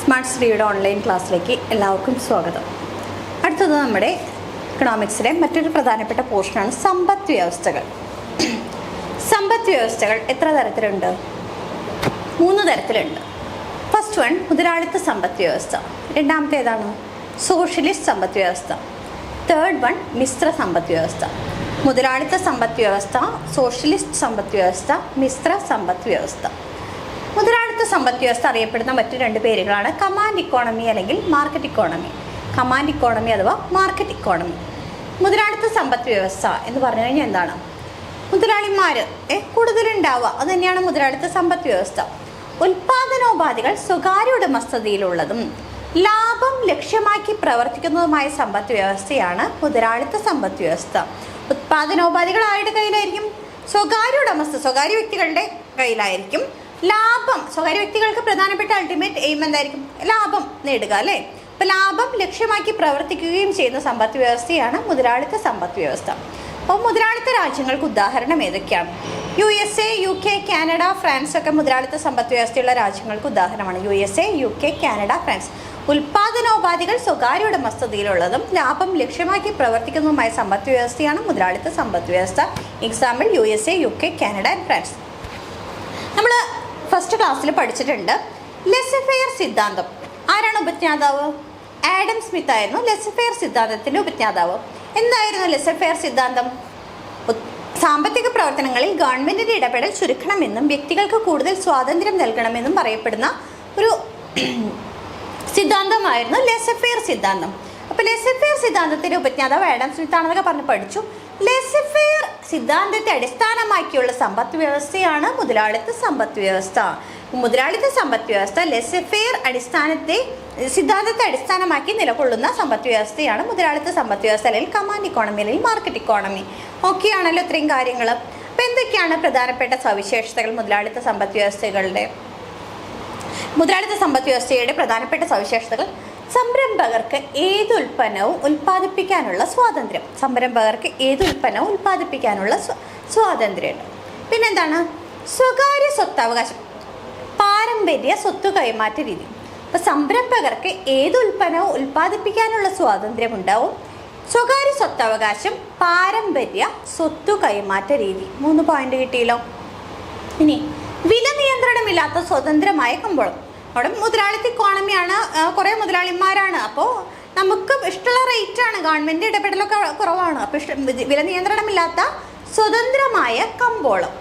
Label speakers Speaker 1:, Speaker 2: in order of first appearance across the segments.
Speaker 1: Smart സ്റ്റഡിയുടെ online ക്ലാസ്സിലേക്ക് എല്ലാവർക്കും സ്വാഗതം. അടുത്തത് നമ്മുടെ ഇക്കണോമിക്സിലെ മറ്റൊരു പ്രധാനപ്പെട്ട പോർഷനാണ് സമ്പദ് വ്യവസ്ഥകൾ. സമ്പദ് വ്യവസ്ഥകൾ എത്ര തരത്തിലുണ്ട്? 3 തരത്തിലുണ്ട്. ഫസ്റ്റ് വൺ മുതലാളിത്ത സമ്പദ് വ്യവസ്ഥ, രണ്ടാമത്തെ ഏതാണ്? സോഷ്യലിസ്റ്റ് സമ്പദ് വ്യവസ്ഥ, തേർഡ് വൺ മിശ്ര സമ്പദ് വ്യവസ്ഥ. മുതലാളിത്ത സമ്പദ് വ്യവസ്ഥ, സോഷ്യലിസ്റ്റ് സമ്പദ് വ്യവസ്ഥ, മിശ്ര സമ്പദ് വ്യവസ്ഥ. മുതലാളിത്ത സമ്പദ് വ്യവസ്ഥ അറിയപ്പെടുന്ന മറ്റു 2 പേരുകളാണ് കമാൻഡ് ഇക്കോണമി അല്ലെങ്കിൽ മാർക്കറ്റ് ഇക്കോണമി. കമാൻഡ് ഇക്കോണമി അഥവാ മാർക്കറ്റ് ഇക്കോണമി. മുതലാളിത്ത സമ്പദ് വ്യവസ്ഥ എന്ന് പറഞ്ഞു കഴിഞ്ഞാൽ എന്താണ്? മുതലാളിമാർ കൂടുതലുണ്ടാവുക, അത് തന്നെയാണ് മുതലാളിത്ത സമ്പദ് വ്യവസ്ഥ. ഉൽപാദനോപാധികൾ സ്വകാര്യ ഉടമസ്ഥതയിലുള്ളതും ലാഭം ലക്ഷ്യമാക്കി പ്രവർത്തിക്കുന്നതുമായ സമ്പദ് വ്യവസ്ഥയാണ് മുതലാളിത്ത സമ്പദ് വ്യവസ്ഥ. ഉത്പാദനോപാധികൾ ആരുടെ കയ്യിലായിരിക്കും? സ്വകാര്യ വ്യക്തികളുടെ കയ്യിലായിരിക്കും. ലാഭം, സ്വകാര്യ വ്യക്തികൾക്ക് പ്രധാനപ്പെട്ട അൾട്ടിമേറ്റ് എയിം എന്തായിരിക്കും? ലാഭം നേടുക, അല്ലേ? അപ്പോൾ ലാഭം ലക്ഷ്യമാക്കി പ്രവർത്തിക്കുകയും ചെയ്യുന്ന സമ്പദ് വ്യവസ്ഥയാണ് മുതലാളിത്ത സമ്പദ് വ്യവസ്ഥ. അപ്പോൾ മുതലാളിത്ത രാജ്യങ്ങൾക്ക് ഉദാഹരണം ഏതൊക്കെയാണ്? USA, UK, കാനഡ, ഫ്രാൻസ് ഒക്കെ മുതലാളിത്ത സമ്പദ് വ്യവസ്ഥയുള്ള രാജ്യങ്ങൾക്ക് ഉദാഹരണമാണ്. USA, UK, Canada, France. ഉൽപാദനോപാധികൾ സ്വകാര്യ ഉടമസ്ഥതയിലുള്ളതും ലാഭം ലക്ഷ്യമാക്കി പ്രവർത്തിക്കുന്നതുമായ സമ്പദ് വ്യവസ്ഥയാണ് മുതലാളിത്ത സമ്പദ് വ്യവസ്ഥ. Example USA, UK, Canada and France. നമ്മൾ ഫസ്റ്റ് ക്ലാസ്സിൽ പഠിച്ചിട്ടുണ്ട് ലെസഫെയർ സിദ്ധാന്തം. ആരാണ് ഉപജ്ഞാതാവ്? ആഡം സ്മിത്ത് ആയിരുന്നു ലെസഫെയർ സിദ്ധാന്തത്തിൻ്റെ ഉപജ്ഞാതാവ്. എന്തായിരുന്നു ലെസഫെയർ സിദ്ധാന്തം? സാമ്പത്തിക പ്രവർത്തനങ്ങളിൽ ഗവൺമെൻറ്റിൻ്റെ ഇടപെടൽ ചുരുക്കണമെന്നും വ്യക്തികൾക്ക് കൂടുതൽ സ്വാതന്ത്ര്യം നൽകണമെന്നും പറയപ്പെടുന്ന ഒരു സിദ്ധാന്തമായിരുന്നു ലെസഫെയർ സിദ്ധാന്തം. അപ്പോൾ ലെസഫെയർ സിദ്ധാന്തത്തിൻ്റെ ഉപജ്ഞാതാവ് ആഡം സ്മിത്ത് ആണെന്നൊക്കെ പറഞ്ഞ് പഠിച്ചു. ലെസഫെയർ സിദ്ധാന്തത്തെ അടിസ്ഥാനമാക്കിയുള്ള സമ്പദ് വ്യവസ്ഥയാണ് മുതലാളിത്ത സമ്പദ് വ്യവസ്ഥ. മുതലാളിത്ത സമ്പദ് വ്യവസ്ഥ ലെസഫെയർ സിദ്ധാന്തത്തെ അടിസ്ഥാനമാക്കി നിലകൊള്ളുന്ന സമ്പദ് വ്യവസ്ഥയാണ് മുതലാളിത്ത സമ്പദ് വ്യവസ്ഥ, അല്ലെങ്കിൽ കമാൻഡ് ഇക്കോണമി അല്ലെങ്കിൽ മാർക്കറ്റ് ഇക്കോണമി. ഓക്കെ ആണല്ലോ ഇത്രയും കാര്യങ്ങൾ. അപ്പോൾ എന്തൊക്കെയാണ് പ്രധാനപ്പെട്ട സവിശേഷതകൾ മുതലാളിത്ത സമ്പദ് വ്യവസ്ഥകളുടെ? മുതലാളിത്ത സമ്പദ് വ്യവസ്ഥയുടെ പ്രധാനപ്പെട്ട സവിശേഷതകൾ: സംരംഭകർക്ക് ഏത് ഉൽപ്പന്നവും ഉൽപ്പാദിപ്പിക്കാനുള്ള സ്വാതന്ത്ര്യം. സംരംഭകർക്ക് ഏത് ഉൽപ്പന്നവും ഉൽപ്പാദിപ്പിക്കാനുള്ള സ്വാതന്ത്ര്യമുണ്ട്. പിന്നെന്താണ്? സ്വകാര്യ സ്വത്തവകാശം, പാരമ്പര്യ സ്വത്ത് കൈമാറ്റ രീതി. അപ്പോൾ സംരംഭകർക്ക് ഏത് ഉൽപ്പന്നവും ഉൽപ്പാദിപ്പിക്കാനുള്ള സ്വാതന്ത്ര്യം ഉണ്ടാവും. സ്വകാര്യ സ്വത്തവകാശം, പാരമ്പര്യ സ്വത്തു കൈമാറ്റ രീതി. 3 പോയിന്റ് കിട്ടിയല്ലോ. ഇനി വില നിയന്ത്രണമില്ലാത്ത സ്വതന്ത്രമായ കമ്പോളം. അവിടെ മുതലാളിത്ത ഇക്കോണമിയാണ്, കുറേ മുതലാളിമാരാണ്. അപ്പോൾ നമുക്ക് ഇഷ്ടമുള്ള റേറ്റാണ്, ഗവൺമെൻറ് ഇടപെടലൊക്കെ കുറവാണ്. അപ്പോൾ വില നിയന്ത്രണമില്ലാത്ത സ്വതന്ത്രമായ കമ്പോളം.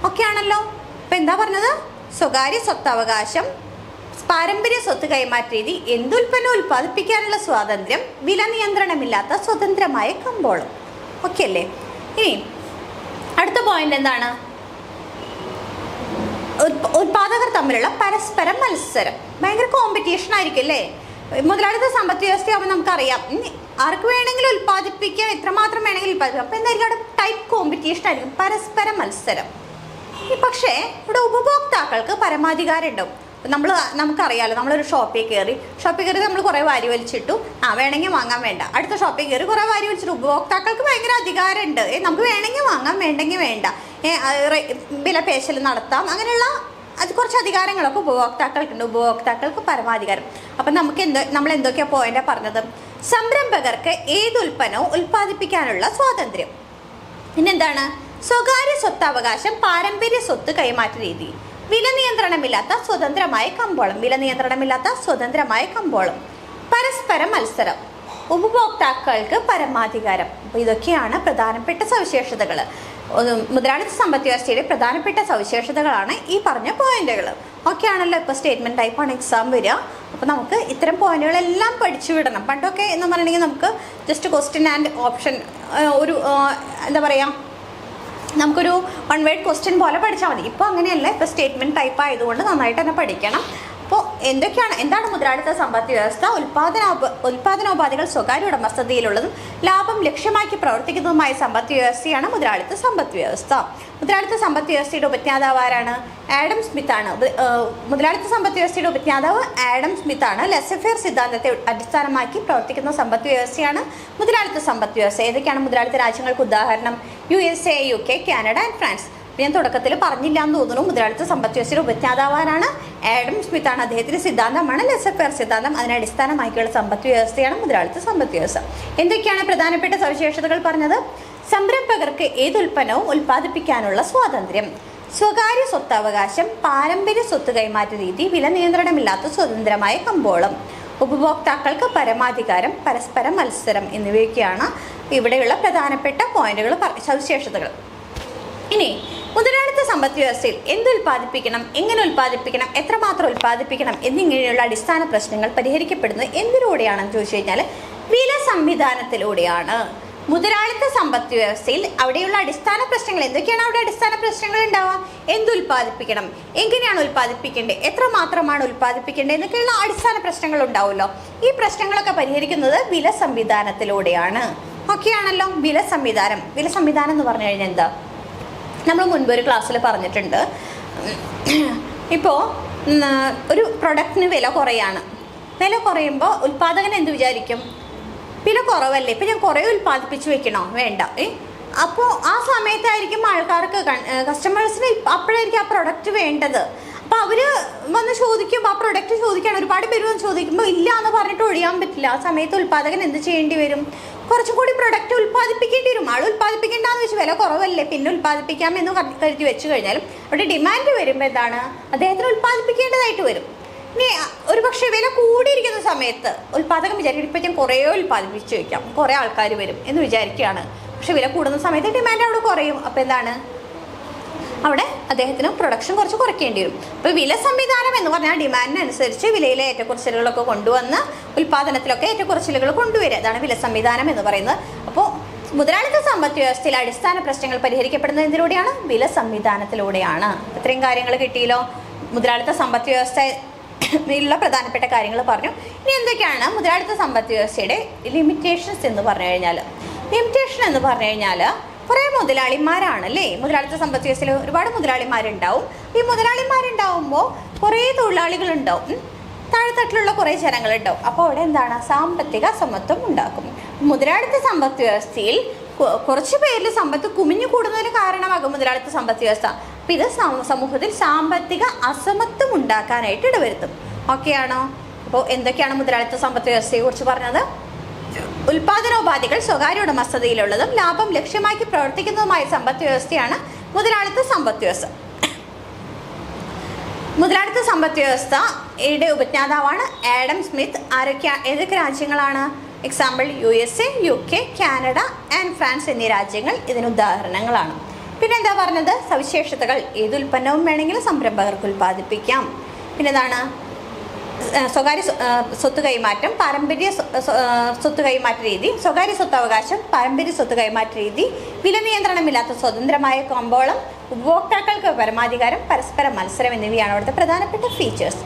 Speaker 1: ഓക്കെ ആണല്ലോ. അപ്പോൾ എന്താ പറഞ്ഞത്? സ്വകാര്യ സ്വത്തവകാശം, പാരമ്പര്യ സ്വത്ത് കൈമാറ്റ രീതി, എന്തുൽപ്പന്നം ഉൽപ്പാദിപ്പിക്കാനുള്ള സ്വാതന്ത്ര്യം, വില നിയന്ത്രണമില്ലാത്ത സ്വതന്ത്രമായ കമ്പോളം. ഓക്കെ അല്ലേ? ഇനി അടുത്ത പോയിന്റ് എന്താണ്? ഉൽപാദകർ തമ്മിലുള്ള പരസ്പര മത്സരം. ഭയങ്കര കോമ്പറ്റീഷൻ ആയിരിക്കും അല്ലേ? മുതലാളിത്ത സമ്പദ് വ്യവസ്ഥയാകുമ്പോൾ നമുക്കറിയാം ആർക്ക് വേണമെങ്കിലും ഉൽപ്പാദിപ്പിക്കാം, എത്രമാത്രം വേണമെങ്കിലും ഉൽപ്പാദിപ്പിക്കാം. അപ്പോൾ എന്തായിരിക്കും? അവിടെ ടൈപ്പ് കോമ്പറ്റീഷൻ ആയിരിക്കും, പരസ്പര മത്സരം. പക്ഷേ ഇവിടെ ഉപഭോക്താക്കൾക്ക് പരമാധികാരം ഉണ്ടാവും. നമുക്കറിയാമല്ലോ, നമ്മളൊരു ഷോപ്പിൽ കയറി നമ്മൾ കുറേ വാരി വലിച്ചിട്ടു, വേണമെങ്കിൽ വാങ്ങാൻ വേണ്ട. അടുത്ത ഷോപ്പിൽ കയറി കുറേ വാരി വലിച്ചിട്ട് ഉപഭോക്താക്കൾക്ക് ഭയങ്കര അധികാരമുണ്ട്. നമുക്ക് വേണമെങ്കിൽ വാങ്ങാം, വേണ്ടെങ്കിൽ വേണ്ട, വില പേശൽ നടത്താം, അങ്ങനെയുള്ള കുറച്ച് അധികാരങ്ങളൊക്കെ ഉപഭോക്താക്കൾക്കുണ്ട്. ഉപഭോക്താക്കൾക്ക് പരമാധികാരം. അപ്പം നമ്മൾ എന്തൊക്കെയാണ് പോയിന്റാണ് പറഞ്ഞത്? സംരംഭകർക്ക് ഏത് ഉൽപ്പന്നവും ഉൽപ്പാദിപ്പിക്കാനുള്ള സ്വാതന്ത്ര്യം. പിന്നെന്താണ്? സ്വകാര്യ സ്വത്തവകാശം, പാരമ്പര്യ സ്വത്ത് കൈമാറ്റ രീതി, വില നിയന്ത്രണമില്ലാത്ത സ്വതന്ത്രമായ കമ്പോളം. വില നിയന്ത്രണമില്ലാത്ത സ്വതന്ത്രമായ കമ്പോളം, പരസ്പര മത്സരം, ഉപഭോക്താക്കൾക്ക് പരമാധികാരം. അപ്പോൾ ഇതൊക്കെയാണ് പ്രധാനപ്പെട്ട സവിശേഷതകൾ. മുതലാളിത്ത സമ്പദ് വ്യവസ്ഥയുടെ പ്രധാനപ്പെട്ട സവിശേഷതകളാണ് ഈ പറഞ്ഞ പോയിന്റുകൾ. ഓക്കെ ആണല്ലോ. ഇപ്പോൾ സ്റ്റേറ്റ്മെൻറ്റ് ടൈപ്പാണ് എക്സാം വരിക. അപ്പോൾ നമുക്ക് ഇത്തരം പോയിന്റുകളെല്ലാം പഠിച്ചു വിടണം. പണ്ടൊക്കെ എന്ന് പറഞ്ഞിട്ടുണ്ടെങ്കിൽ നമുക്ക് ജസ്റ്റ് ക്വസ്റ്റ്യൻ ആൻഡ് ഓപ്ഷൻ, ഒരു എന്താ പറയുക, നമുക്കൊരു 1 വേർഡ് ക്വസ്റ്റ്യൻ പോലെ പഠിച്ചാൽ മതി. ഇപ്പോൾ അങ്ങനെയല്ല. ഇപ്പോൾ സ്റ്റേറ്റ്മെൻറ്റ് ടൈപ്പ് ആയതുകൊണ്ട് നന്നായിട്ട് തന്നെ പഠിക്കണം. അപ്പോൾ എന്താണ് മുതലാളിത്ത സമ്പദ് വ്യവസ്ഥ? ഉൽപാദനോപാധികൾ സ്വകാര്യ ഉടമസ്ഥതയിലുള്ളതും ലാഭം ലക്ഷ്യമാക്കി പ്രവർത്തിക്കുന്നതുമായ സമ്പദ് വ്യവസ്ഥയാണ് മുതലാളിത്ത സമ്പദ് വ്യവസ്ഥ. മുതലാളിത്ത സമ്പദ് വ്യവസ്ഥയുടെ ഉപജ്ഞാതാവ് ആരാണ്? ആഡം സ്മിത്ത് ആണ്. മുതലാളിത്ത സമ്പദ് വ്യവസ്ഥയുടെ ഉപജ്ഞാതാവ് ആഡം സ്മിത്ത് ആണ്. ലെസഫെയർ സിദ്ധാന്തത്തെ അടിസ്ഥാനമാക്കി പ്രവർത്തിക്കുന്ന സമ്പദ് വ്യവസ്ഥയാണ് മുതലാളിത്ത സമ്പദ് വ്യവസ്ഥ. ഏതൊക്കെയാണ് മുതലാളിത്ത രാജ്യങ്ങൾക്ക് ഉദാഹരണം? USA, UK, Canada and France. ഞാൻ തുടക്കത്തിൽ പറഞ്ഞില്ല എന്ന് തോന്നുന്നു. മുതലാളിത്ത സമ്പദ് വ്യവസ്ഥയുടെ ഉപജ്ഞാതാവാണ് ആഡം സ്മിത്ത് ആണ്. അദ്ദേഹത്തിന്റെ സിദ്ധാന്തമാണ് ലെസർ സിദ്ധാന്തം. അതിനെ അടിസ്ഥാനമാക്കിയുള്ള സമ്പദ് വ്യവസ്ഥയാണ് മുതലാളിത്ത സമ്പദ് വ്യവസ്ഥ. എന്തൊക്കെയാണ് പ്രധാനപ്പെട്ട സവിശേഷതകൾ പറഞ്ഞത്? സംരംഭകർക്ക് ഏത് ഉൽപ്പന്നവും ഉൽപ്പാദിപ്പിക്കാനുള്ള സ്വാതന്ത്ര്യം, സ്വകാര്യ സ്വത്തവകാശം, പാരമ്പര്യ സ്വത്ത് കൈമാറ്റ രീതി, വില നിയന്ത്രണമില്ലാത്ത സ്വതന്ത്രമായ കമ്പോളം, ഉപഭോക്താക്കൾക്ക് പരമാധികാരം, പരസ്പര മത്സരം എന്നിവയൊക്കെയാണ് ഇവിടെയുള്ള പ്രധാനപ്പെട്ട പോയിന്റുകൾ, സവിശേഷതകൾ. ഇനി മുതലാളിത്ത സമ്പദ് വ്യവസ്ഥയിൽ എന്ത് ഉൽപ്പാദിപ്പിക്കണം, എങ്ങനെ ഉൽപ്പാദിപ്പിക്കണം, എത്രമാത്രം ഉൽപ്പാദിപ്പിക്കണം എന്നിങ്ങനെയുള്ള അടിസ്ഥാന പ്രശ്നങ്ങൾ പരിഹരിക്കപ്പെടുന്നത് എന്തിലൂടെയാണെന്ന് ചോദിച്ചു കഴിഞ്ഞാൽ വില സംവിധാനത്തിലൂടെയാണ്. മുതലാളിത്ത സമ്പദ് വ്യവസ്ഥയിൽ അവിടെയുള്ള അടിസ്ഥാന പ്രശ്നങ്ങൾ എന്തൊക്കെയാണ്? അവിടെ അടിസ്ഥാന പ്രശ്നങ്ങൾ ഉണ്ടാവുക. എന്തുൽപ്പാദിപ്പിക്കണം, എങ്ങനെയാണ് ഉൽപ്പാദിപ്പിക്കേണ്ടത്, എത്രമാത്രമാണ് ഉൽപ്പാദിപ്പിക്കേണ്ടത് എന്നൊക്കെയുള്ള അടിസ്ഥാന പ്രശ്നങ്ങൾ ഉണ്ടാവുമല്ലോ. ഈ പ്രശ്നങ്ങളൊക്കെ പരിഹരിക്കുന്നത് വില സംവിധാനത്തിലൂടെയാണ്. ഓക്കെ ആണല്ലോ. വില സംവിധാനം എന്ന് പറഞ്ഞു കഴിഞ്ഞാൽ എന്താ? നമ്മൾ മുൻപൊരു ക്ലാസ്സിൽ പറഞ്ഞിട്ടുണ്ട്. ഇപ്പോൾ ഒരു പ്രൊഡക്റ്റിന് വില കുറയാണ്. വില കുറയുമ്പോൾ ഉൽപ്പാദകൻ എന്ത് വിചാരിക്കും? വില കുറവല്ലേ, ഇപ്പം ഞാൻ കുറേ ഉൽപ്പാദിപ്പിച്ച് വെക്കണോ? വേണ്ട. അപ്പോൾ ആ സമയത്തായിരിക്കും ആൾക്കാർക്ക്, കസ്റ്റമേഴ്സിന് അപ്പോഴായിരിക്കും ആ പ്രൊഡക്റ്റ് വേണ്ടത്. അപ്പോൾ അവർ വന്ന് ചോദിക്കുമ്പോൾ, ആ പ്രൊഡക്റ്റ് ചോദിക്കുകയാണ്, ഒരുപാട് പേര് വന്ന് ചോദിക്കുമ്പോൾ ഇല്ല എന്ന് പറഞ്ഞിട്ട് ഒഴിയാൻ പറ്റില്ല. ആ സമയത്ത് ഉൽപ്പാദകൻ എന്ത് ചെയ്യേണ്ടി വരും? കുറച്ചും കൂടി പ്രൊഡക്റ്റ് ഉൽപ്പാദിപ്പിക്കേണ്ടി വരും. ആൾ ഉൽപ്പാദിപ്പിക്കേണ്ടെന്ന് വെച്ച് വില കുറവല്ലേ പിന്നെ ഉൽപ്പാദിപ്പിക്കാമെന്ന് കരുതി വെച്ച് കഴിഞ്ഞാലും അവിടെ ഡിമാൻഡ് വരുമ്പോൾ എന്താണ്? അദ്ദേഹത്തിന് ഉൽപ്പാദിപ്പിക്കേണ്ടതായിട്ട് വരും. ഇനി ഒരു പക്ഷേ വില കൂടിയിരിക്കുന്ന സമയത്ത് ഉൽപ്പാദകൻ വിചാരിക്കും ഇപ്പം ഞാൻ കുറേ ഉൽപ്പാദിപ്പിച്ച് വയ്ക്കാം, കുറേ ആൾക്കാർ വരും എന്ന് വിചാരിക്കുകയാണ്. പക്ഷെ വില കൂടുന്ന സമയത്ത് ഡിമാൻഡ് അവിടെ കുറയും. അപ്പോൾ എന്താണ്? അവിടെ അദ്ദേഹത്തിന് പ്രൊഡക്ഷൻ കുറച്ച് കുറയ്ക്കേണ്ടി വരും. അപ്പോൾ വില സംവിധാനം എന്ന് പറഞ്ഞാൽ ഡിമാൻഡിനനുസരിച്ച് വിലയിലെ ഏറ്റക്കുറച്ചിലുകളൊക്കെ കൊണ്ടുവന്ന് ഉൽപ്പാദനത്തിലൊക്കെ ഏറ്റക്കുറച്ചിലുകൾ കൊണ്ടുവരിക. അതാണ് വില സംവിധാനം എന്ന് പറയുന്നത്. അപ്പോൾ മുതലാളിത്ത സമ്പദ് വ്യവസ്ഥയിൽ അടിസ്ഥാന പ്രശ്നങ്ങൾ പരിഹരിക്കപ്പെടുന്നത് എന്തിലൂടെയാണ്? വില സംവിധാനത്തിലൂടെയാണ്. ഇത്രയും കാര്യങ്ങൾ കിട്ടിയല്ലോ. മുതലാളിത്ത സമ്പദ് വ്യവസ്ഥയിലുള്ള പ്രധാനപ്പെട്ട കാര്യങ്ങൾ പറഞ്ഞു. ഇനി എന്തൊക്കെയാണ് മുതലാളിത്ത സമ്പദ് വ്യവസ്ഥയുടെ ലിമിറ്റേഷൻസ് എന്ന് പറഞ്ഞു കഴിഞ്ഞാൽ? ലിമിറ്റേഷൻ എന്ന് പറഞ്ഞു കഴിഞ്ഞാൽ കുറേ മുതലാളിമാരാണല്ലേ. മുതലാളിത്ത സമ്പദ് വ്യവസ്ഥയിൽ ഒരുപാട് മുതലാളിമാരുണ്ടാവും. ഈ മുതലാളിമാരുണ്ടാവുമ്പോൾ കുറേ തൊഴിലാളികളുണ്ടാവും, താഴെത്തട്ടിലുള്ള കുറേ ജനങ്ങളുണ്ടാവും. അപ്പോൾ അവിടെ എന്താണ്? സാമ്പത്തിക അസമത്വം ഉണ്ടാക്കും. മുതലാളിത്ത സമ്പദ് വ്യവസ്ഥയിൽ കുറച്ച് പേരിൽ സമ്പത്ത് കുമിഞ്ഞു കൂടുന്നതിന് കാരണമാകും മുതലാളിത്ത സമ്പദ് വ്യവസ്ഥ. അപ്പം ഇത് സമൂഹത്തിൽ സാമ്പത്തിക അസമത്വം ഉണ്ടാക്കാനായിട്ട് ഇടവരുത്തും. ഓക്കെ ആണോ? അപ്പോൾ എന്തൊക്കെയാണ് മുതലാളിത്ത സമ്പദ് വ്യവസ്ഥയെ കുറിച്ച് പറഞ്ഞത്? ഉൽപാദനോപാധികൾ സ്വകാര്യ ഉടമസ്ഥതയിലുള്ളതും ലാഭം ലക്ഷ്യമാക്കി പ്രവർത്തിക്കുന്നതുമായ സമ്പദ് വ്യവസ്ഥയാണ് മുതലാളിത്ത സമ്പദ് വ്യവസ്ഥ. മുതലാളിത്ത സമ്പദ് വ്യവസ്ഥയുടെ ഉപജ്ഞാതാവാണ് ആഡം സ്മിത്ത്. ഏതൊക്കെ രാജ്യങ്ങളാണ്? Example USA, UK, Canada and France എന്നീ രാജ്യങ്ങൾ ഇതിന് ഉദാഹരണങ്ങളാണ്. പിന്നെ എന്താ പറഞ്ഞത്? സവിശേഷതകൾ. ഏത് ഉൽപ്പന്നവും വേണമെങ്കിലും സംരംഭകർക്ക് ഉൽപ്പാദിപ്പിക്കാം. പിന്നെന്താണ്? സ്വകാര്യ സ്വത്ത് കൈമാറ്റം, പാരമ്പര്യ സ്വത്ത് കൈമാറ്റ രീതി, സ്വകാര്യ സ്വത്തവകാശം, പാരമ്പര്യ സ്വത്ത് കൈമാറ്റ രീതി, വില നിയന്ത്രണമില്ലാത്ത സ്വതന്ത്രമായ കമ്പോളം, ഉപഭോക്താക്കൾക്ക് പരമാധികാരം, പരസ്പര മത്സരം എന്നിവയാണ് അവിടുത്തെ പ്രധാനപ്പെട്ട ഫീച്ചേഴ്സ്.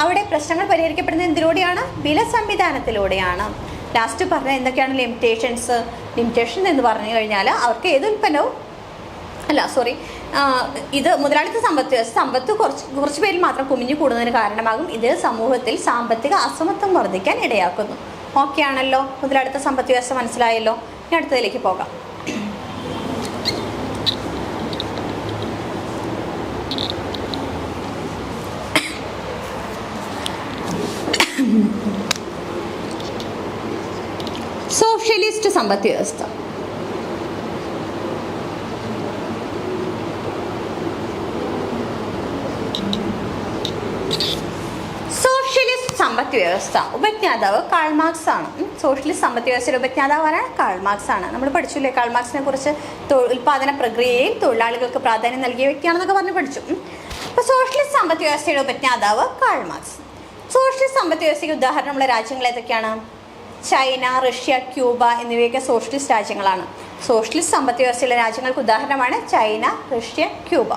Speaker 1: അവിടെ പ്രശ്നങ്ങൾ പരിഹരിക്കപ്പെടുന്നത് എന്തിലൂടെയാണ്? വില സംവിധാനത്തിലൂടെയാണ്. ലാസ്റ്റ് പറഞ്ഞ എന്തൊക്കെയാണ് ലിമിറ്റേഷൻസ്? ലിമിറ്റേഷൻ എന്ന് പറഞ്ഞു കഴിഞ്ഞാൽ അവർക്ക് ഏത് ഉൽപ്പന്നവും ഇത് മുതലാളിത്ത സമ്പത്ത് കുറച്ച് പേരിൽ മാത്രം കുമിഞ്ഞു കൂടുന്നതിന് കാരണമാകും. ഇത് സമൂഹത്തിൽ സാമ്പത്തിക അസമത്വം വർദ്ധിക്കാൻ ഇടയാക്കുന്നു. ഓക്കെ ആണല്ലോ. മുതലാളിത്ത സമ്പദ് വ്യവസ്ഥ മനസ്സിലായല്ലോ. ഇനി അടുത്തതിലേക്ക് പോകാം. സോഷ്യലിസ്റ്റ് സമ്പദ് വ്യവസ്ഥ. സമ്പദ് വ്യവസ്ഥ ഉപജ്ഞാതാവ് കാൾ മാർക്സ് ആണ്. സോഷ്യലിസ്റ്റ് സമ്പദ് വ്യവസ്ഥയുടെ ഉപജ്ഞാതാവാണ് കാൾ മാർക്സ് ആണ്. നമ്മൾ പഠിച്ചില്ലേ കാൾ മാർക്സിനെ കുറിച്ച്? ഉൽപാദന പ്രക്രിയയിൽ തൊഴിലാളികൾക്ക് പ്രാധാന്യം നൽകിയ വ്യക്തിയാണെന്നൊക്കെ പറഞ്ഞ് പഠിച്ചു. അപ്പോൾ സോഷ്യലിസ്റ്റ് സമ്പദ് വ്യവസ്ഥയുടെ ഉപജ്ഞാതാവ് കാൾ മാർക്സ്. സോഷ്യലിസ്റ്റ് സമ്പദ് വ്യവസ്ഥയ്ക്ക് ഉദാഹരണമുള്ള രാജ്യങ്ങൾ ഏതൊക്കെയാണ്? ചൈന, റഷ്യ, ക്യൂബ എന്നിവയൊക്കെ സോഷ്യലിസ്റ്റ് രാജ്യങ്ങളാണ്. സോഷ്യലിസ്റ്റ് സമ്പദ് വ്യവസ്ഥയിലെ രാജ്യങ്ങൾക്ക് ഉദാഹരണമാണ് ചൈന, റഷ്യ, ക്യൂബ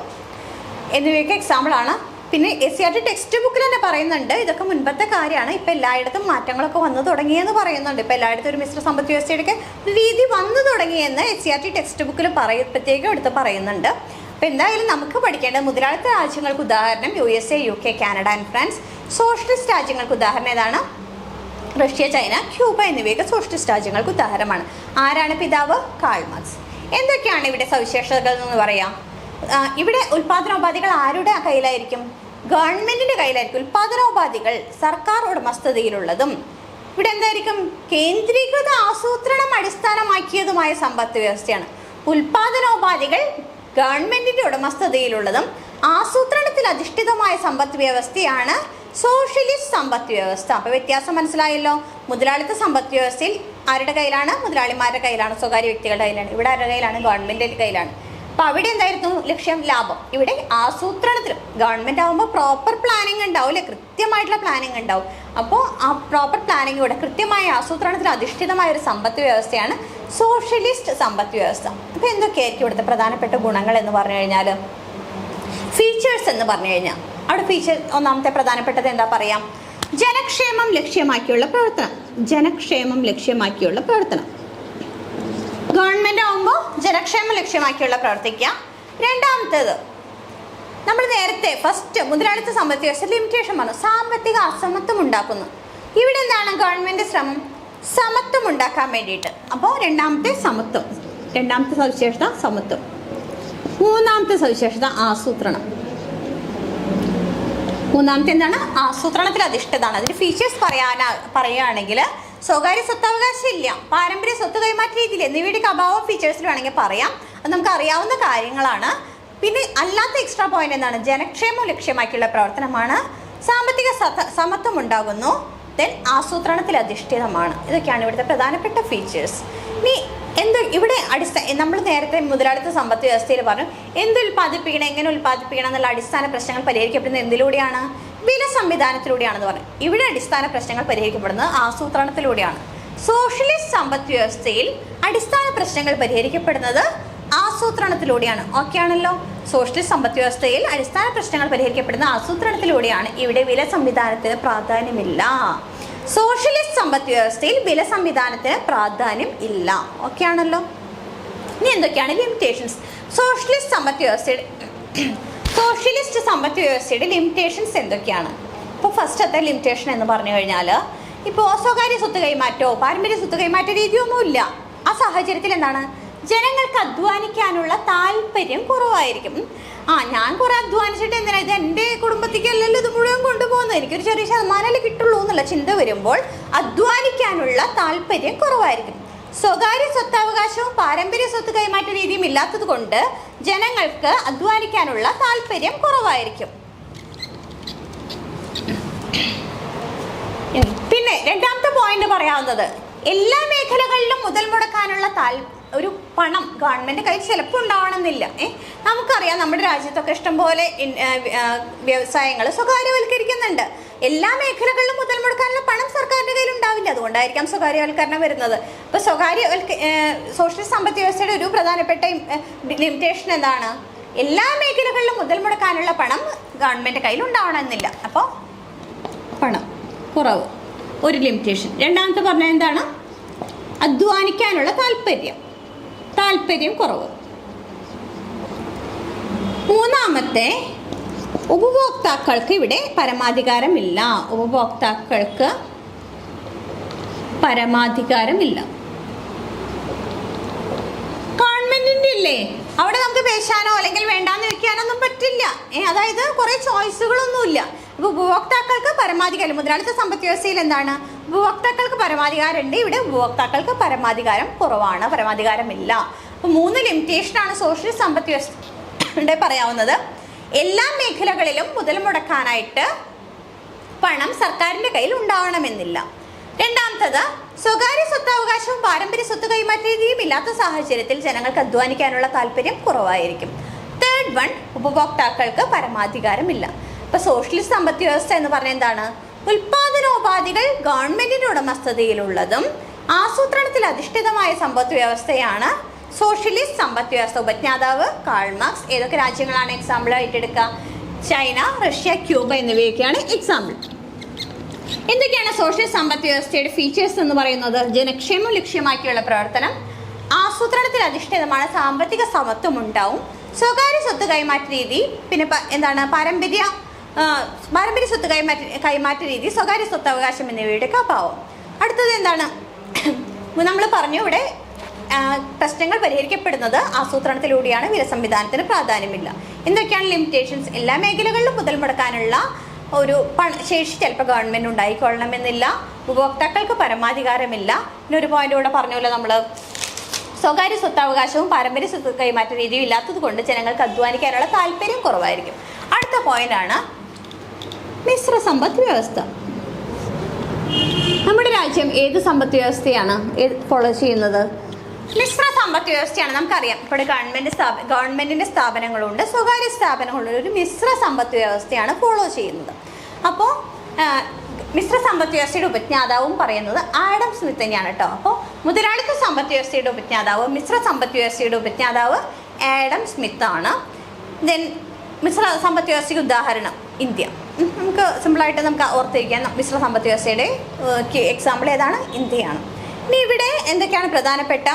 Speaker 1: എന്നിവയൊക്കെ എക്സാമ്പിളാണ്. പിന്നെ SCERT ടെക്സ്റ്റ് ബുക്കിൽ തന്നെ പറയുന്നുണ്ട്. ഇതൊക്കെ മുൻപത്തെ കാര്യമാണ്. ഇപ്പം എല്ലായിടത്തും മാറ്റങ്ങളൊക്കെ വന്നു തുടങ്ങിയെന്ന് പറയുന്നുണ്ട്. ഇപ്പം എല്ലായിടത്തും ഒരു മിശ്ര സമ്പദ് വ്യവസ്ഥയുടെ രീതി വന്നു തുടങ്ങിയെന്ന് SCERT ടെക്സ്റ്റ് ബുക്കിൽ പ്രത്യേകം എടുത്ത് പറയുന്നുണ്ട്. അപ്പോൾ എന്തായാലും നമുക്ക് പഠിക്കേണ്ടത് മുതലാളിത്ത രാജ്യങ്ങൾക്ക് ഉദാഹരണം USA, UK, Canada and France. Socialist രാജ്യങ്ങൾക്ക് ഉദാഹരണം ഏതാണ്? റഷ്യ, ചൈന, ക്യൂബ എന്നിവയൊക്കെ സോഷ്യലിസ്റ്റ് രാജ്യങ്ങൾക്ക് ഉദാഹരണമാണ്. ആരാണ് പിതാവ്? Karl Marx. എന്തൊക്കെയാണ് ഇവിടെ സവിശേഷതകൾ എന്ന് പറയാം? ഇവിടെ ഉൽപാദനോപാധികൾ ആരുടെ കയ്യിലായിരിക്കും? ഗവൺമെന്റിന്റെ കയ്യിലായിരിക്കും. ഉൽപാദനോപാധികൾ സർക്കാർ ഉടമസ്ഥതയിലുള്ളതും ഇവിടെ എന്തായിരിക്കും? കേന്ദ്രീകൃത ആസൂത്രണം അടിസ്ഥാനമാക്കിയതുമായ സമ്പദ് വ്യവസ്ഥയാണ്. ഉൽപാദനോപാധികൾ ഗവൺമെന്റിന്റെ ഉടമസ്ഥതയിലുള്ളതും ആസൂത്രണത്തിൽ അധിഷ്ഠിതമായ സമ്പദ് വ്യവസ്ഥയാണ് സോഷ്യലിസ്റ്റ് സമ്പദ് വ്യവസ്ഥ. അപ്പോൾ വ്യത്യാസം മനസ്സിലായല്ലോ. മുതലാളിത്ത സമ്പദ് വ്യവസ്ഥയിൽ ആരുടെ കയ്യിലാണ്? മുതലാളിമാരുടെ കയ്യിലാണ്, സ്വകാര്യ വ്യക്തികളുടെ കയ്യിലാണ്. ഇവിടെ ആരുടെ കയ്യിലാണ്? ഗവൺമെന്റിന്റെ കയ്യിലാണ്. അപ്പോൾ അവിടെ എന്തായിരുന്നു ലക്ഷ്യം? ലാഭം. ഇവിടെ ആസൂത്രണത്തിൽ ഗവൺമെന്റ് ആകുമ്പോൾ പ്രോപ്പർ പ്ലാനിങ് ഉണ്ടാവും അല്ലേ? കൃത്യമായിട്ടുള്ള പ്ലാനിങ് ഉണ്ടാവും. അപ്പോൾ ആ പ്രോപ്പർ പ്ലാനിങ് ഇവിടെ കൃത്യമായ ആസൂത്രണത്തിൽ അധിഷ്ഠിതമായ ഒരു സമ്പദ് വ്യവസ്ഥയാണ് സോഷ്യലിസ്റ്റ് സമ്പദ് വ്യവസ്ഥ. അപ്പോൾ എന്തൊക്കെയായിരിക്കും ഇവിടുത്തെ പ്രധാനപ്പെട്ട ഗുണങ്ങൾ എന്ന് പറഞ്ഞു കഴിഞ്ഞാൽ? ഫീച്ചേഴ്സ് എന്ന് പറഞ്ഞു കഴിഞ്ഞാൽ അവിടെ ഫീച്ചർ ഒന്നാമത്തെ പ്രധാനപ്പെട്ടത് എന്താ പറയാം? ജനക്ഷേമം ലക്ഷ്യമാക്കിയുള്ള പ്രവർത്തനം. ജനക്ഷേമം ലക്ഷ്യമാക്കിയുള്ള പ്രവർത്തനം. ഗവൺമെന്റ് ആകുമ്പോൾ ജനക്ഷേമം ലക്ഷ്യമാക്കിയുള്ള പ്രവർത്തിക്കുക. രണ്ടാമത്തേത് നമ്മൾ നേരത്തെ ഫസ്റ്റ് മുതലാളിത്ത സമ്പദ് വ്യവസ്ഥ ലിമിറ്റേഷൻ പറഞ്ഞു, സാമ്പത്തിക അസമത്വം ഉണ്ടാക്കുന്നു. ഇവിടെ എന്താണ് ഗവൺമെന്റ് ശ്രമം? സമത്വം ഉണ്ടാക്കാൻ വേണ്ടിയിട്ട്. അപ്പോൾ രണ്ടാമത്തെ സമത്വം, രണ്ടാമത്തെ സവിശേഷത സമത്വം. മൂന്നാമത്തെ സവിശേഷത ആസൂത്രണം. മൂന്നാമത്തെ എന്താണ്? ആസൂത്രണത്തിൽ അധിഷ്ഠിതമാണ്. അതിന് ഫീച്ചേഴ്സ് പറയുകയാണെങ്കിൽ സ്വകാര്യ സ്വത്തവകാശം ഇല്ല, പാരമ്പര്യ സ്വത്ത് കൈമാറ്റ രീതിയിൽ എന്നിവയുടെ അഭാവം ഫീച്ചേഴ്സിൽ വേണമെങ്കിൽ പറയാം. അത് നമുക്ക് അറിയാവുന്ന കാര്യങ്ങളാണ്. പിന്നെ അല്ലാത്ത എക്സ്ട്രാ പോയിന്റ് എന്താണ്? ജനക്ഷേമം ലക്ഷ്യമാക്കിയുള്ള പ്രവർത്തനമാണ്, സാമ്പത്തിക സമത്വം ഉണ്ടാകുന്നു, ദെൻ ആസൂത്രണത്തിൽ അധിഷ്ഠിതമാണ്. ഇതൊക്കെയാണ് ഇവിടുത്തെ പ്രധാനപ്പെട്ട ഫീച്ചേഴ്സ്. ഇനി ഇവിടെ നമ്മൾ നേരത്തെ മുതലാളിത്ത സമ്പദ് വ്യവസ്ഥയിൽ പറഞ്ഞു എന്ത് ഉൽപ്പാദിപ്പിക്കണം, എങ്ങനെ ഉൽപ്പാദിപ്പിക്കണം എന്നുള്ള അടിസ്ഥാന പ്രശ്നങ്ങൾ പരിഹരിക്കപ്പെടുന്നത് എന്തിലൂടെയാണ്? വില സംവിധാനത്തിലൂടെയാണെന്ന് പറഞ്ഞു. ഇവിടെ അടിസ്ഥാന പ്രശ്നങ്ങൾ പരിഹരിക്കപ്പെടുന്നത് ആസൂത്രണത്തിലൂടെയാണ്. സോഷ്യലിസ്റ്റ് സമ്പദ് വ്യവസ്ഥയിൽ അടിസ്ഥാന പ്രശ്നങ്ങൾ പരിഹരിക്കപ്പെടുന്നത് ആസൂത്രണത്തിലൂടെയാണ്. ഓക്കെ ആണല്ലോ. സോഷ്യലിസ്റ്റ് സമ്പദ് വ്യവസ്ഥയിൽ അടിസ്ഥാന പ്രശ്നങ്ങൾ പരിഹരിക്കപ്പെടുന്ന ആസൂത്രണത്തിലൂടെയാണ്. ഇവിടെ വില സംവിധാനത്തിന് പ്രാധാന്യമില്ല. സോഷ്യലിസ്റ്റ് സമ്പദ് വ്യവസ്ഥയിൽ വില സംവിധാനത്തിന് പ്രാധാന്യം ഇല്ല. ഓക്കെ ആണല്ലോ. ഇനി എന്തൊക്കെയാണ് ലിമിറ്റേഷൻസ്? സോഷ്യലിസ്റ്റ് സമ്പദ് വ്യവസ്ഥയുടെ ലിമിറ്റേഷൻസ് എന്തൊക്കെയാണ്? ഇപ്പോൾ ഫസ്റ്റത്തെ ലിമിറ്റേഷൻ എന്ന് പറഞ്ഞു കഴിഞ്ഞാൽ, ഇപ്പോൾ സ്വകാര്യ സ്വത്ത് കൈമാറ്റമോ പാരമ്പര്യ സ്വത്ത് കൈമാറ്റ രീതിയൊന്നുമില്ല. ആ സാഹചര്യത്തിൽ എന്താണ്? ജനങ്ങൾക്ക് അധ്വാനിക്കാനുള്ള താല്പര്യം കുറവായിരിക്കും. ഞാൻ കുറെ അധ്വാനിച്ചിട്ട് എന്തിനാ, ഇത് എൻ്റെ കുടുംബത്തേക്കല്ലല്ലോ ഇത് മുഴുവൻ കൊണ്ടുപോകുന്നത്, എനിക്കൊരു ചെറിയ ശതമാനമല്ലേ കിട്ടുള്ളൂ എന്നുള്ള ചിന്ത വരുമ്പോൾ അധ്വാനിക്കാനുള്ള താല്പര്യം കുറവായിരിക്കും. സ്വകാര്യ സ്വത്തവകാശവും പാരമ്പര്യ സ്വത്ത് കൈമാറ്റ രീതിയും ഇല്ലാത്തത് കൊണ്ട് ജനങ്ങൾക്ക് അധ്വാനിക്കാനുള്ള താല്പര്യം കുറവായിരിക്കും. പിന്നെ രണ്ടാമത്തെ പോയിന്റ് പറയാവുന്നത്, എല്ലാ മേഖലകളിലും മുതൽ മുടക്കാനുള്ള ഒരു പണം ഗവൺമെന്റ് കയ്യിൽ ചിലപ്പോൾ ഉണ്ടാവണമെന്നില്ല. നമുക്കറിയാം നമ്മുടെ രാജ്യത്തൊക്കെ ഇഷ്ടംപോലെ വ്യവസായങ്ങൾ സ്വകാര്യവൽക്കരിക്കുന്നുണ്ട്. എല്ലാ മേഖലകളിലും മുതൽ മുടക്കാനുള്ള പണം സർക്കാരിന്റെ കയ്യിൽ ഉണ്ടാവില്ല. അതുകൊണ്ടായിരിക്കാം സ്വകാര്യവൽക്കരണം വരുന്നത്. അപ്പോൾ സോഷ്യലിസ്റ്റ് സമ്പദ് വ്യവസ്ഥയുടെ ഒരു പ്രധാനപ്പെട്ട ലിമിറ്റേഷൻ എന്താണ്? എല്ലാ മേഖലകളിലും മുതൽ മുടക്കാനുള്ള പണം ഗവൺമെന്റ് കയ്യിൽ ഉണ്ടാവണമെന്നില്ല. അപ്പോൾ പണം കുറവ് ഒരു ലിമിറ്റേഷൻ. രണ്ടാമത്തെ പറഞ്ഞാൽ എന്താണ്? അധ്വാനിക്കാനുള്ള താല്പര്യം കുറവ്. മൂന്നാമത്തെ, ഉപഭോക്താക്കൾക്ക് ഇവിടെ പരമാധികാരമില്ല. ഉപഭോക്താക്കൾക്ക് പരമാധികാരമില്ല. ഗവൺമെന്റിന്റെ ഇല്ലേ, അവിടെ നമുക്ക് പേശാനോ അല്ലെങ്കിൽ വേണ്ടാന്ന് വെക്കാനൊന്നും പറ്റില്ല. അതായത് കുറെ ചോയ്സുകളൊന്നുമില്ല. അപ്പോൾ ഉപഭോക്താക്കൾക്ക് പരമാധികാരം, മുതലാളിത്ത സമ്പദ് വ്യവസ്ഥയിൽ എന്താണ്? ഉപഭോക്താക്കൾക്ക് പരമാധികാരം ഉണ്ട്. ഇവിടെ ഉപഭോക്താക്കൾക്ക് പരമാധികാരം കുറവാണ്, പരമാധികാരമില്ല. അപ്പോൾ 3 ലിമിറ്റേഷനാണ് സോഷ്യലിസ്റ്റ് സമ്പദ് വ്യവസ്ഥയുടെ പറയാവുന്നത്. എല്ലാ മേഖലകളിലും മുതൽ മുടക്കാനായിട്ട് പണം സർക്കാരിൻ്റെ കയ്യിൽ ഉണ്ടാവണമെന്നില്ല. രണ്ടാമത്തത്, സ്വകാര്യ സ്വത്തവകാശവും പാരമ്പര്യ സ്വത്ത് കൈമാറ്റ രീതിയും ഇല്ലാത്ത സാഹചര്യത്തിൽ ജനങ്ങൾക്ക് അധ്വാനിക്കാനുള്ള താല്പര്യം കുറവായിരിക്കും. തേർഡ് വൺ, ഉപഭോക്താക്കൾക്ക് പരമാധികാരമില്ല. ഇപ്പൊ സോഷ്യലിസ്റ്റ് സമ്പദ് വ്യവസ്ഥ എന്ന് പറഞ്ഞാൽ എന്താണ്? ഉൽപാദനോപാധികൾ ഗവൺമെന്റിന്റെ ഉടമസ്ഥതയിലുള്ളതും ആസൂത്രണത്തിൽ അധിഷ്ഠിതമായ സമ്പദ് വ്യവസ്ഥയാണ് സോഷ്യലിസ്റ്റ് സമ്പദ് വ്യവസ്ഥ. ഉപജ്ഞാതാവ് കാൾ മാർക്സ്. ഏതൊക്കെ രാജ്യങ്ങളാണ് എക്സാമ്പിൾ ആയിട്ട് എടുക്കുക? ചൈന, റഷ്യ, ക്യൂബ എന്നിവയൊക്കെയാണ് എക്സാമ്പിൾ. എന്തൊക്കെയാണ് സോഷ്യലിസ്റ്റ് സമ്പദ് വ്യവസ്ഥയുടെ ഫീച്ചേഴ്സ് എന്ന് പറയുന്നത്? ജനക്ഷേമം ലക്ഷ്യമാക്കിയുള്ള പ്രവർത്തനം, ആസൂത്രണത്തിൽ അധിഷ്ഠിതമാണ്, സാമ്പത്തിക സമത്വം ഉണ്ടാവും, സ്വകാര്യ സ്വത്ത് കൈമാറ്റ രീതി, പിന്നെ എന്താണ് പാരമ്പര്യ സ്വത്ത് കൈമാറ്റ രീതി, സ്വകാര്യ സ്വത്ത് അവകാശം എന്നിവയുടെ അഭാവം. അടുത്തത് എന്താണ്? നമ്മൾ പറഞ്ഞു ഇവിടെ പ്രശ്നങ്ങൾ പരിഹരിക്കപ്പെടുന്നത് ആസൂത്രണത്തിലൂടെയാണ്. വില സംവിധാനത്തിന് പ്രാധാന്യമില്ല. എന്തൊക്കെയാണ് ലിമിറ്റേഷൻസ്? എല്ലാ മേഖലകളിലും മുതൽ മുടക്കാനുള്ള ഒരു ശേഷി ചിലപ്പോൾ ഗവൺമെൻറ് ഉണ്ടായിക്കൊള്ളണമെന്നില്ല. ഉപഭോക്താക്കൾക്ക് പരമാധികാരമില്ല. പിന്നെ ഒരു പോയിന്റ് കൂടെ പറഞ്ഞല്ലോ നമ്മൾ, സ്വകാര്യ സ്വത്തവകാശവും പാരമ്പര്യ സ്വത്ത് കൈമാറ്റ രീതിയും ഇല്ലാത്തത് കൊണ്ട് ജനങ്ങൾക്ക് അധ്വാനിക്കാനുള്ള താല്പര്യം കുറവായിരിക്കും. അടുത്ത പോയിന്റാണ് മിശ്ര സമ്പദ് വ്യവസ്ഥ. നമ്മുടെ രാജ്യം ഏത് സമ്പദ് വ്യവസ്ഥയാണ് ഫോളോ ചെയ്യുന്നത്? മിശ്ര സമ്പദ് വ്യവസ്ഥയാണ്. നമുക്കറിയാം ഇപ്പോൾ ഗവൺമെന്റിന്റെ സ്ഥാപനങ്ങളുണ്ട്, സ്വകാര്യ സ്ഥാപനങ്ങളുണ്ട്. ഒരു മിശ്ര സമ്പദ് വ്യവസ്ഥയാണ് ഫോളോ ചെയ്യുന്നത്. അപ്പോൾ മിശ്ര സമ്പദ് വ്യവസ്ഥയുടെ ഉപജ്ഞാതാവും പറയുന്നത് ആഡം സ്മിത്ത് തന്നെയാണ് കേട്ടോ. അപ്പോൾ മുതലാളിത്ത സമ്പദ് വ്യവസ്ഥയുടെ ഉപജ്ഞാതാവ്, മിശ്ര സമ്പദ് വ്യവസ്ഥയുടെ ഉപജ്ഞാതാവ് ആഡം സ്മിത്ത് ആണ്. ദെൻ മിശ്ര സമ്പദ് വ്യവസ്ഥയ്ക്ക് ഉദാഹരണം ഇന്ത്യ. നമുക്ക് സിമ്പിളായിട്ട് നമുക്ക് ഓർത്തിരിക്കാം. മിശ്ര സമ്പദ് വ്യവസ്ഥയുടെ എക്സാമ്പിൾ ഏതാണ്? ഇന്ത്യയാണ്. ഇനി ഇവിടെ എന്തൊക്കെയാണ് പ്രധാനപ്പെട്ട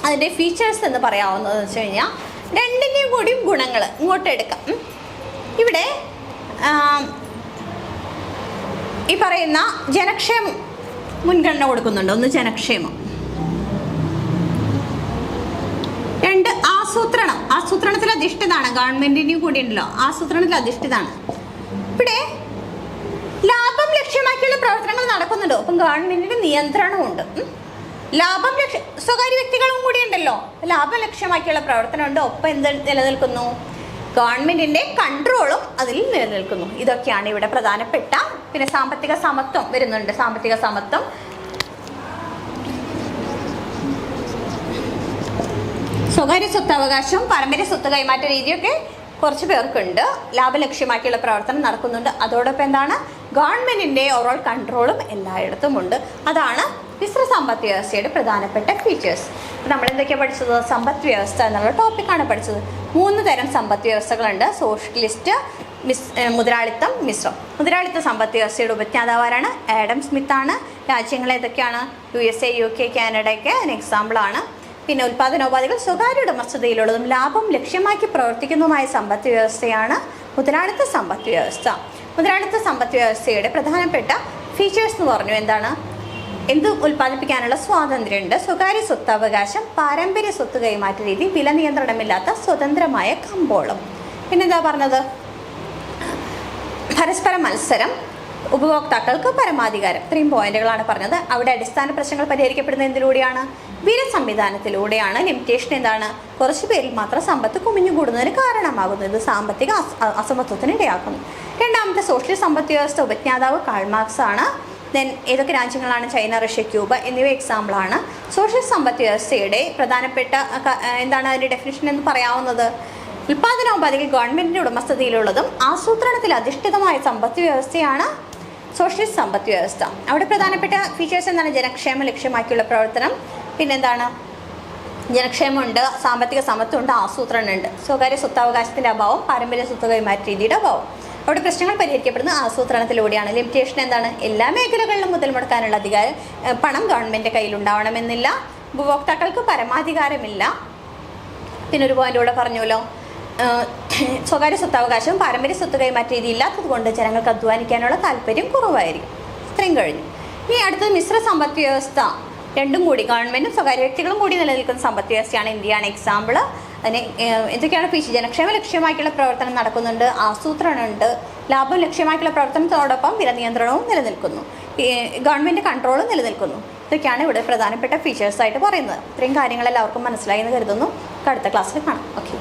Speaker 1: അതിൻ്റെ ഫീച്ചേഴ്സ് എന്ന് പറയാവുന്നതെന്ന് വെച്ച് കഴിഞ്ഞാൽ, രണ്ടിൻ്റെയും കൂടി ഗുണങ്ങൾ ഇങ്ങോട്ട് എടുക്കാം. ഇവിടെ ഈ പറയുന്ന ജനക്ഷേമം മുൻഗണന കൊടുക്കുന്നുണ്ട്. ഒന്ന് ജനക്ഷേമം, രണ്ട് ആസൂത്രണത്തിൽ അധിഷ്ഠിതമാണ്. ഗവൺമെന്റിനും കൂടി ഉണ്ടല്ലോ, ആസൂത്രണത്തിൽ അധിഷ്ഠിതമാണ്. ഇവിടെ ലാഭം ലക്ഷ്യമാക്കിയുള്ള പ്രവർത്തനങ്ങൾ നടക്കുന്നുണ്ട്. അപ്പം ഗവൺമെന്റിന്റെ നിയന്ത്രണമുണ്ട്. സ്വകാര്യ വ്യക്തികളും കൂടി ഉണ്ടല്ലോ, ലാഭം ലക്ഷ്യമാക്കിയുള്ള പ്രവർത്തനമുണ്ട്. ഒപ്പം എന്ത് നിലനിൽക്കുന്നു? ഗവൺമെന്റിന്റെ കൺട്രോളും അതിൽ നിലനിൽക്കുന്നു. ഇതൊക്കെയാണ് ഇവിടെ പ്രധാനപ്പെട്ട. പിന്നെ സാമ്പത്തിക സമത്വം വരുന്നുണ്ട്. സാമ്പത്തിക സമത്വം, സ്വകാര്യ സ്വത്തവകാശം, പാരമ്പര്യ സ്വത്ത് കൈമാറ്റ രീതിയൊക്കെ കുറച്ച് പേർക്കുണ്ട്. ലാഭം ലക്ഷ്യമാക്കിയുള്ള പ്രവർത്തനം നടക്കുന്നുണ്ട്. അതോടൊപ്പം എന്താണ്? ഗവൺമെന്റിന്റെ ഓവറോൾ കൺട്രോളും എല്ലായിടത്തും ഉണ്ട്. അതാണ് മിശ്ര സമ്പദ് വ്യവസ്ഥയുടെ പ്രധാനപ്പെട്ട ഫീച്ചേഴ്സ്. നമ്മൾ എന്തൊക്കെയാണ് പഠിച്ചത്? സമ്പദ് വ്യവസ്ഥ എന്നുള്ള ടോപ്പിക്കാണ് പഠിച്ചത്. 3 തരം സമ്പദ് വ്യവസ്ഥകളുണ്ട്: സോഷ്യലിസ്റ്റ്, മുതലാളിത്തം, മിശ്രം. മുതലാളിത്ത സമ്പദ് വ്യവസ്ഥയുടെ ഉപജ്ഞാതാവാരാണ്? ആഡം സ്മിത്ത് ആണ്. രാജ്യങ്ങൾ ഏതൊക്കെയാണ്? USA, UK, കാനഡയൊക്കെ അതിന് എക്സാമ്പിളാണ്. പിന്നെ ഉൽപ്പാദനോപാധികൾ സ്വകാര്യ ഉടമസ്ഥതയിലുള്ളതും ലാഭം ലക്ഷ്യമാക്കി പ്രവർത്തിക്കുന്നതുമായ സമ്പദ് വ്യവസ്ഥയാണ് മുതലാളിത്ത സമ്പദ് വ്യവസ്ഥ. മുതലാളിത്ത സമ്പദ് വ്യവസ്ഥയുടെ പ്രധാനപ്പെട്ട ഫീച്ചേഴ്സ് എന്ന് പറഞ്ഞു എന്താണ്? എന്ത് ഉൽപ്പാദിപ്പിക്കാനുള്ള സ്വാതന്ത്ര്യമുണ്ട്, സ്വകാര്യ സ്വത്തവകാശം, പാരമ്പര്യ സ്വത്ത് കൈമാറ്റ രീതി, വില നിയന്ത്രണമില്ലാത്ത സ്വതന്ത്രമായ കമ്പോളം. പിന്നെന്താ പറഞ്ഞത്? പരസ്പര മത്സരം, ഉപഭോക്താക്കൾക്ക് പരമാധികാരം. ഇത്രയും പോയിന്റുകളാണ് പറഞ്ഞത്. അവിടെ അടിസ്ഥാന പ്രശ്നങ്ങൾ പരിഹരിക്കപ്പെടുന്നത് എന്തിലൂടെയാണ്? വില സംവിധാനത്തിലൂടെയാണ്. ലിമിറ്റേഷൻ എന്താണ്? കുറച്ച് പേരിൽ മാത്രം സമ്പത്ത് കുമിഞ്ഞുകൂടുന്നതിന് കാരണമാകുന്നു. ഇത് സാമ്പത്തിക അസമത്വത്തിന് ഇടയാക്കുന്നു. രണ്ടാമത്തെ സോഷ്യൽ സമ്പദ് വ്യവസ്ഥ ഉപജ്ഞാതാവ് കാൾ മാർക്സ് ആണ്. ദെൻ ഏതൊക്കെ രാജ്യങ്ങളാണ്? ചൈന, റഷ്യ, ക്യൂബ എന്നിവ എക്സാമ്പിളാണ്. സോഷ്യൽ സമ്പദ് വ്യവസ്ഥയുടെ പ്രധാനപ്പെട്ട എന്താണ് അതിൻ്റെ ഡെഫിനിഷൻ എന്ന് പറയാവുന്നത്? ഉൽപ്പാദനോപാധികൾ ഗവൺമെന്റിന്റെ ഉടമസ്ഥതയിലുള്ളതും ആസൂത്രണത്തിൽ അധിഷ്ഠിതമായ സമ്പദ് വ്യവസ്ഥയാണ് സോഷ്യലിസ്റ്റ് സമ്പദ് വ്യവസ്ഥ. അവിടെ പ്രധാനപ്പെട്ട ഫീച്ചേഴ്സ് എന്താണ്? ജനക്ഷേമം ലക്ഷ്യമാക്കിയുള്ള പ്രവർത്തനം, പിന്നെന്താണ്? ജനക്ഷേമമുണ്ട്, സാമ്പത്തിക സമത്വമുണ്ട്, ആസൂത്രണമുണ്ട്. സ്വകാര്യ സ്വത്തവകാശത്തിൻ്റെ അഭാവം, പാരമ്പര്യ സ്വത്ത് കൈമാറ്റ രീതിയുടെ അഭാവം. അവിടെ പ്രശ്നങ്ങൾ പരിഹരിക്കപ്പെടുന്നത് ആസൂത്രണത്തിലൂടെയാണ്. ലിമിറ്റേഷൻ എന്താണ്? എല്ലാ മേഖലകളിലും മുതൽ മുടക്കാനുള്ള പണം ഗവൺമെൻറ് കയ്യിലുണ്ടാവണമെന്നില്ല. ഉപഭോക്താക്കൾക്ക് പരമാധികാരമില്ല. പിന്നെ ഒരു പോയിന്റ് കൂടെ പറഞ്ഞല്ലോ, സ്വകാര്യ സ്വത്തവകാശവും പാരമ്പര്യ സ്വത്ത് കൈമാറ്റ രീതി ഇല്ലാത്തത് കൊണ്ട് ജനങ്ങൾക്ക് അധ്വാനിക്കാനുള്ള താല്പര്യം കുറവായിരിക്കും. ഇത്രയും കഴിഞ്ഞു. ഇനി അടുത്തത് മിശ്ര സമ്പദ് വ്യവസ്ഥ. രണ്ടും കൂടി, ഗവൺമെൻറ്റും സ്വകാര്യ വ്യക്തികളും കൂടി നിലനിൽക്കുന്ന സമ്പദ് വ്യവസ്ഥയാണ്. ഇന്ത്യയാണ് എക്സാമ്പിൾ. അതിന് എന്തൊക്കെയാണ് ഫീച്ചർ? ജനക്ഷേമ ലക്ഷ്യമാക്കിയുള്ള പ്രവർത്തനം നടക്കുന്നുണ്ട്, ആസൂത്രണമുണ്ട്, ലാഭം ലക്ഷ്യമാക്കിയുള്ള പ്രവർത്തനത്തോടൊപ്പം വില നിയന്ത്രണവും നിലനിൽക്കുന്നു, ഗവൺമെൻറ് കൺട്രോളും നിലനിൽക്കുന്നു. ഇതൊക്കെയാണ് ഇവിടെ പ്രധാനപ്പെട്ട ഫീച്ചേഴ്സായിട്ട് പറയുന്നത്. ഇത്രയും കാര്യങ്ങൾ എല്ലാവർക്കും മനസ്സിലായി എന്ന് കരുതുന്നു. അടുത്ത ക്ലാസ്സിൽ കാണാം. ഓക്കെ.